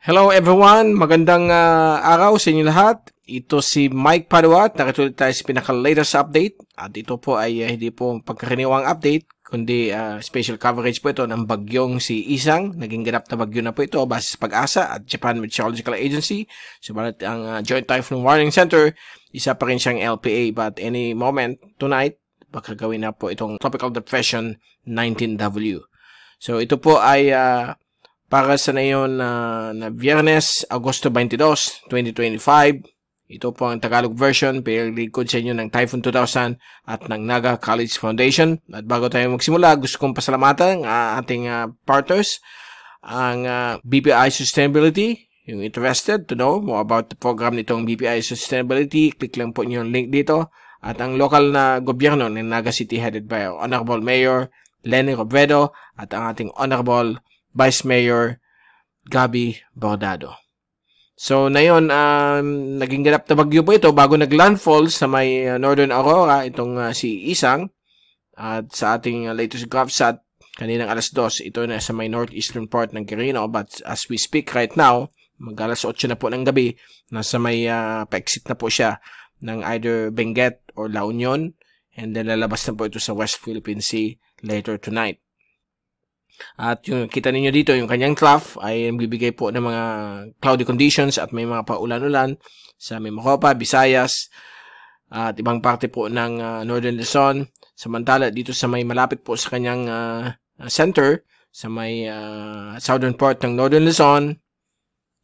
Hello everyone, magandang araw sa inyo lahat. Ito si Mike Padua at nakituloy tayo sa pinaka-latest update. At ito po ay hindi po pagkaraniwang update, kundi special coverage po ito ng bagyong si Isang. Naging ganap na bagyo na po ito base sa Pag-asa at Japan Meteorological Agency. Subalit ang Joint Typhoon Warning Center, isa pa rin siyang LPA, but any moment tonight, baka gawin na po itong Tropical Depression 19W. So ito po ay para sa ngayon na Biyernes, Agosto 22, 2025. Ito po ang Tagalog version. Pinaglikod sa inyo ng Typhoon 2000 at ng Naga College Foundation. At bago tayo magsimula, gusto kong pasalamatan ang ating partners, ang BPI Sustainability. Yung interested to know more about the program nitong BPI Sustainability, click lang po niyo yung link dito. At ang lokal na gobyerno ng Naga City headed by Honorable Mayor Lenny Robredo at ang ating Honorable Vice Mayor Gabby Bordado. So, ngayon, naging ganap na bagyo po ito bago nag-landfall sa may Northern Aurora, itong si Isang. At sa ating latest GovSat, kaninang alas 2, ito na sa may northeastern part ng Quirino. But as we speak right now, mag-alas 8 na po ng gabi, nasa may pa-exit na po siya ng either Benguet or La Union. And then lalabas na po ito sa West Philippine Sea later tonight. At yung kita ninyo dito, yung kanyang trough ay bibigay po ng mga cloudy conditions at may mga paulan-ulan sa Mimaropa, Visayas at ibang parte po ng Northern Luzon. Samantala dito sa may malapit po sa kanyang center, sa may southern part ng Northern Luzon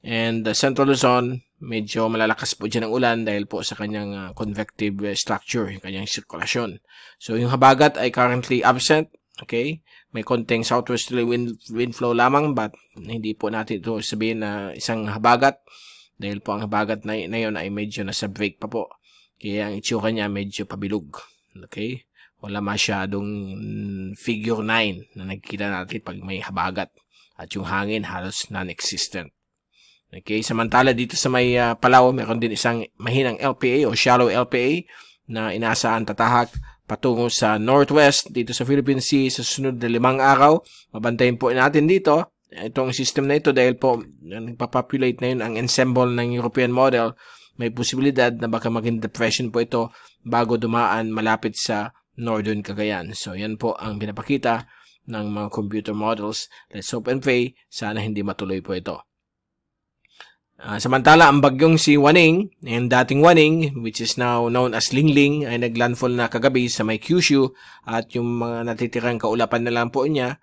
and Central Luzon, medyo malalakas po dyan ang ulan dahil po sa kanyang convective structure, yung kanyang sirkulasyon. So yung habagat ay currently absent. Okay? May konting southwesterly wind flow lamang, but hindi po natin ito sabihin na isang habagat dahil po ang habagat na yun ay medyo nasa break pa po. Kaya ang itsura niya medyo pabilog. Okay? Wala masyadong figure 9 na nakikita natin pag may habagat. At yung hangin halos non-existent. Okay? Samantala dito sa may Palau, meron din isang mahinang LPA o shallow LPA na inaasahan tatahak patungo sa northwest dito sa Philippine Sea sa susunod na 5 araw. Mabantayin po natin dito itong system na ito dahil po nagpapopulate na yun ang ensemble ng European model. May posibilidad na baka maging depression po ito bago dumaan malapit sa northern Cagayan. So yan po ang pinapakita ng mga computer models. Let's hope and pray sana hindi matuloy po ito. Samantala, ang bagyong si Waning, yung dating Waning, which is now known as Lingling, ay naglandfall na kagabi sa may Kyushu at yung mga natitirang kaulapan na lang po niya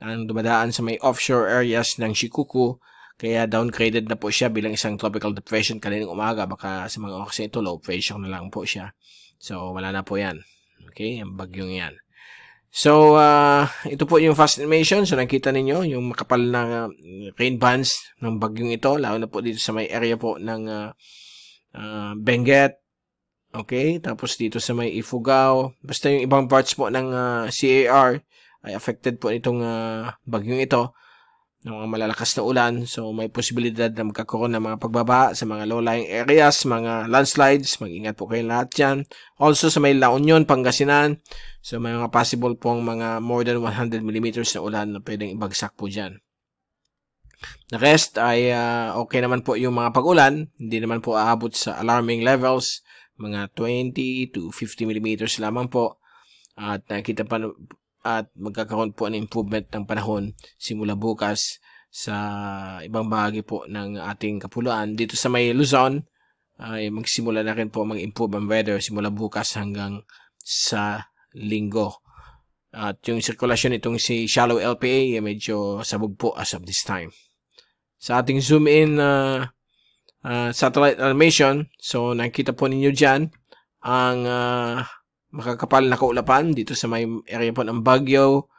ang dumadaan sa may offshore areas ng Shikoku, kaya downgraded na po siya bilang isang tropical depression kaninang umaga. Baka sa mga oras ito, low pressure na lang po siya. So, wala na po yan. Okay, ang bagyong yan. So, ito po yung fast animation. So, nakita ninyo yung makapal na rain bands ng bagyong ito. Lalo na po dito sa may area po ng Benguet. Okay, tapos dito sa may Ifugao. Basta yung ibang parts po ng CAR ay affected po nitong bagyong ito ng mga malalakas na ulan. So, may posibilidad na magkakaroon ng mga pagbabaha sa mga low-lying areas, mga landslides. Mag-ingat po kayo lahat dyan. Also, sa may La Union, Pangasinan. So, may mga possible pong mga more than 100 mm na ulan na pwedeng ibagsak po dyan. The rest ay okay naman po yung mga pag-ulan. Hindi naman po aabot sa alarming levels. Mga 20 to 50 mm lamang po. At nakita pa at magkakaroon po ng improvement ng panahon simula bukas sa ibang bahagi po ng ating kapuluan. Dito sa may Luzon ay magsimula na rin po mag-improve ang weather simula bukas hanggang sa Linggo. At yung sirkulasyon itong si shallow LPA ay medyo sabog po as of this time. Sa ating zoom in satellite animation, so nakita po ninyo dyan ang makakapal na kaulapan dito sa may area po ng Baguio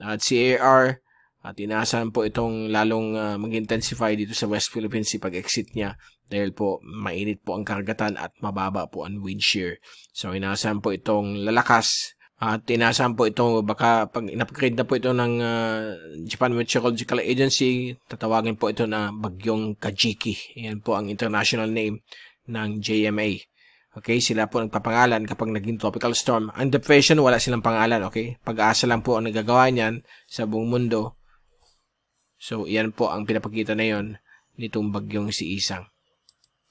at CAR at inaasahan po itong lalong mag-intensify dito sa West Philippine Sea pag-exit niya dahil po mainit po ang karagatan at mababa po ang wind shear. So inaasahan po itong lalakas at inaasahan po itong baka pag in-upgrade na po ito ng Japan Meteorological Agency, tatawagin po ito na Bagyong Kajiki. Yan po ang international name ng JMA. Okay, sila po nagpapangalan kapag naging tropical storm. Ang depression, wala silang pangalan, okay? Pag-asa lang po ang nagagawa niyan sa buong mundo. So, yan po ang pinapakita na yon nitong bagyong si Isang.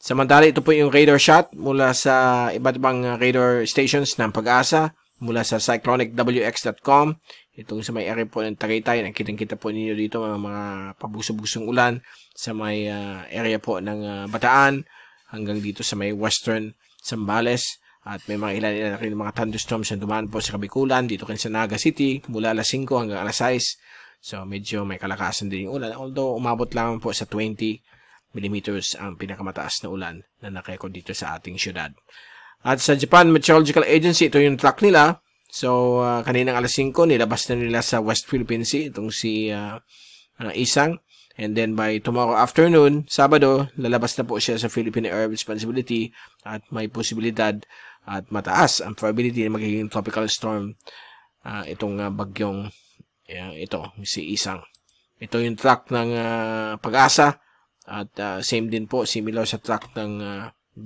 Samantala, ito po yung radar shot mula sa iba't ibang radar stations ng Pag-asa mula sa cyclonicwx.com. Itong sa may area po ng Tagaytay, nakitang-kita po ninyo dito mga pabuso-busong ulan sa may area po ng Bataan hanggang dito sa may western Zambales. At may mga ilan rin mga thunderstorms na dumaan po sa Kabikulan, dito rin sa Naga City, mula alas 5 hanggang alas 6. So, medyo may kalakasan din yung ulan. Although, umabot lang po sa 20 millimeters ang pinakamataas na ulan na nakarecord dito sa ating syudad. At sa Japan Meteorological Agency, ito yung track nila. So, kaninang alas 5, nilabas na nila sa West Philippine Sea, itong si Isang. And then by tomorrow afternoon, Sabado, lalabas na po siya sa Philippine Air Responsibility at may posibilidad at mataas ang probability na magiging tropical storm itong bagyong ito, si Isang. Ito yung track ng Pag-asa at same din po, similar sa track ng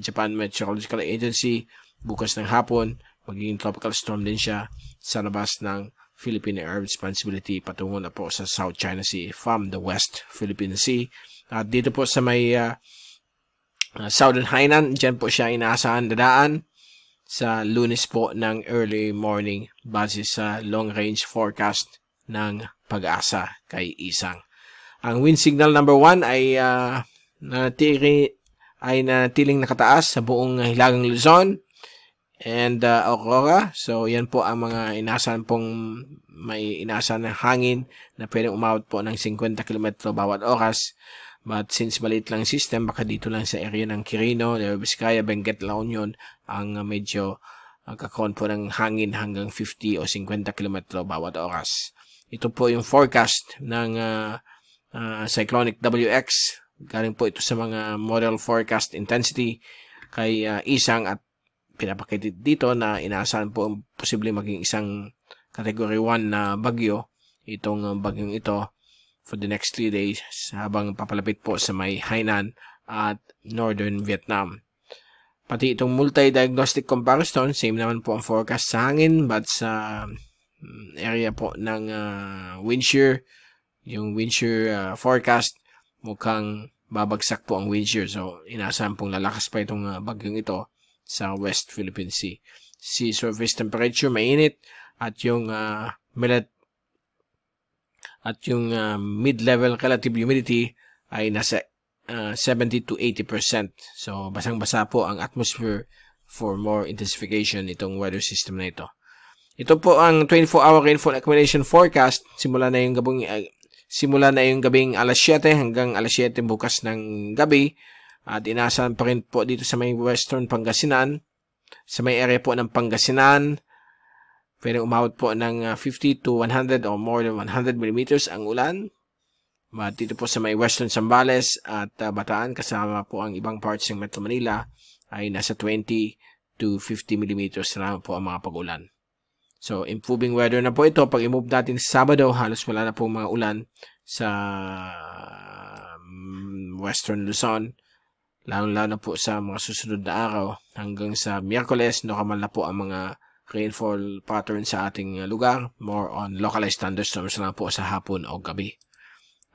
Japan Meteorological Agency. Bukas ng hapon, magiging tropical storm din siya sa labas ng Philippine Air Responsibility patungo na po sa South China Sea from the West Philippine Sea. At dito po sa may Southern Hainan, dyan po siya inaasahan dadaan sa Lunes po ng early morning base sa long range forecast ng Pag-asa kay Isang. Ang wind signal number 1 ay natiling nakataas sa buong hilagang Luzon and Aurora. So, yan po ang mga inaasahan pong may inaasahan ng hangin na pwedeng umabot po ng 50 km bawat oras. But since maliit lang system, baka dito lang sa area ng Quirino, Nueva Vizcaya, Benguet, La Union, ang medyo kakaroon po ng hangin hanggang 50 o 50 km bawat oras. Ito po yung forecast ng Cyclonic WX. Galing po ito sa mga model forecast intensity kay Isang at pinapakita dito na inaasahan po posibleng maging isang category 1 na bagyo itong bagyong ito for the next 3 days habang papalapit po sa may Hainan at Northern Vietnam. Pati itong multi-diagnostic comparison, same naman po ang forecast sa hangin but sa area po ng wind shear, yung wind shear forecast mukhang babagsak po ang wind shear. So, inaasahan pong lalakas pa itong bagyong ito sa West Philippine Sea. Sea surface temperature mainit at yung mid-level relative humidity ay nasa 70 to 80%. So, basang-basa po ang atmosphere for more intensification itong weather system na ito. Ito po ang 24-hour rainfall accumulation forecast. Simula na yung gabing alas 7 hanggang alas 7 bukas ng gabi. At inaasahan pa rin po dito sa may western Pangasinan. Sa may area po ng Pangasinan, pwedeng umabot po ng 50 to 100 or more than 100 millimeters ang ulan. At dito po sa may western Zambales at Bataan, kasama po ang ibang parts ng Metro Manila, ay nasa 20 to 50 millimeters na po ang mga pag-ulan. So, improving weather na po ito. Pag i-move natin sa Sabado, halos wala na po mga ulan sa western Luzon. Lalo-lalo na po sa mga susunod na araw. Hanggang sa Miyerkules, normal na po ang mga rainfall pattern sa ating lugar. More on localized thunderstorms lang po sa hapon o gabi.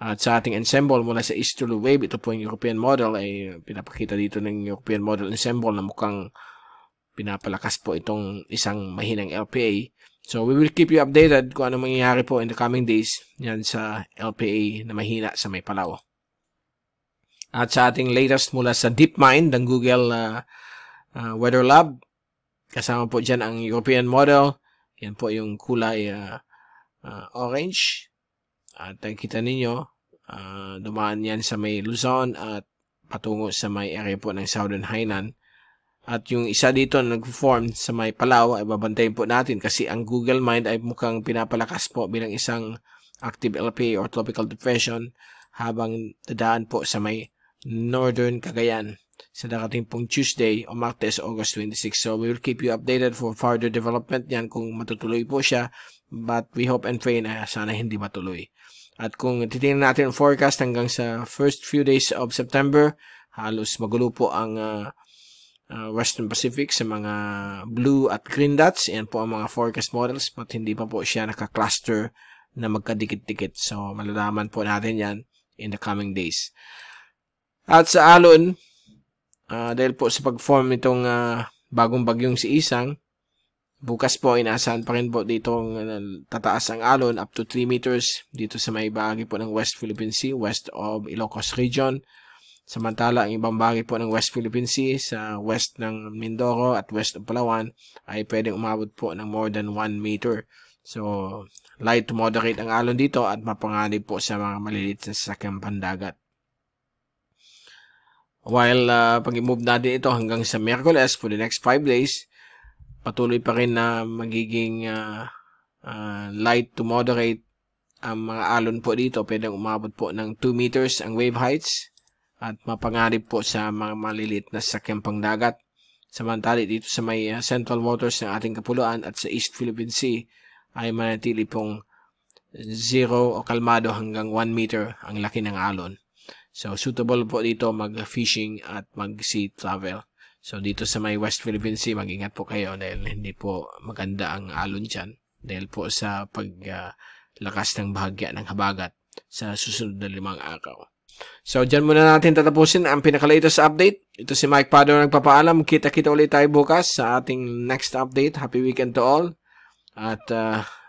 At sa ating ensemble mula sa easterly wave, ito po yung European model. Ay pinapakita dito ng European model ensemble na mukhang pinapalakas po itong isang mahinang LPA. So, we will keep you updated kung ano mangyayari po in the coming days yan sa LPA na mahina sa may Palaw. At sa ating latest mula sa DeepMind, ng Google Weather Lab, kasama po dyan ang European model. Yan po yung kulay orange. At kita ninyo, dumaan yan sa may Luzon at patungo sa may area po ng Southern Hainan. At yung isa dito na nag-form sa may Palaw ay babantayin po natin kasi ang Google Mind ay mukhang pinapalakas po bilang isang active LPA or tropical depression habang dadaan po sa may Northern Cagayan sa darating pong Tuesday o Martes, August 26. So, we will keep you updated for further development yan kung matutuloy po siya. But we hope and pray na sana hindi matuloy. At kung titingnan natin ang forecast hanggang sa first few days of September, halos magulo po ang Western Pacific sa mga blue at green dots. Yan po ang mga forecast models but hindi pa po siya naka-cluster na magkadikit-dikit. So, malalaman po natin yan in the coming days. At sa alon, dahil po sa pag-form nitong bagong bagyong si Isang, bukas po inaasahan pa rin po dito tataas ang alon up to 3 meters dito sa may bahagi po ng West Philippine Sea, west of Ilocos Region. Samantala, ang ibang bahagi po ng West Philippine Sea sa west ng Mindoro at west ng Palawan ay pwedeng umabot po ng more than 1 meter. So, light to moderate ang alon dito at mapanganib po sa mga maliliit na sasakyang pandagat. While pag-move natin ito hanggang sa Miyerkules for the next 5 days, patuloy pa rin na magiging light to moderate ang mga alon po dito. Pwedeng umabot po ng 2 meters ang wave heights at mapanganib po sa mga maliliit na sasakyang pangdagat. Samantala dito sa may central waters ng ating kapuluan at sa East Philippine Sea ay manatili pong 0 o kalmado hanggang 1 meter ang laki ng alon. So suitable po dito mag-fishing at mag-sea travel. So dito sa may West Philippine Sea, mag-ingat po kayo dahil hindi po maganda ang alon dyan dahil po sa paglakas ng bahagya ng habagat sa susunod na 5 araw. So, dyan muna natin tatapusin ang pinaka-latest update. Ito si Mike Pado nagpapaalam. Kita-kita ulit tayo bukas sa ating next update. Happy weekend to all. At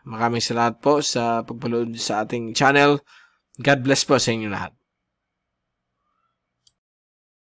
maraming salamat po sa pagpanood sa ating channel. God bless po sa inyo lahat.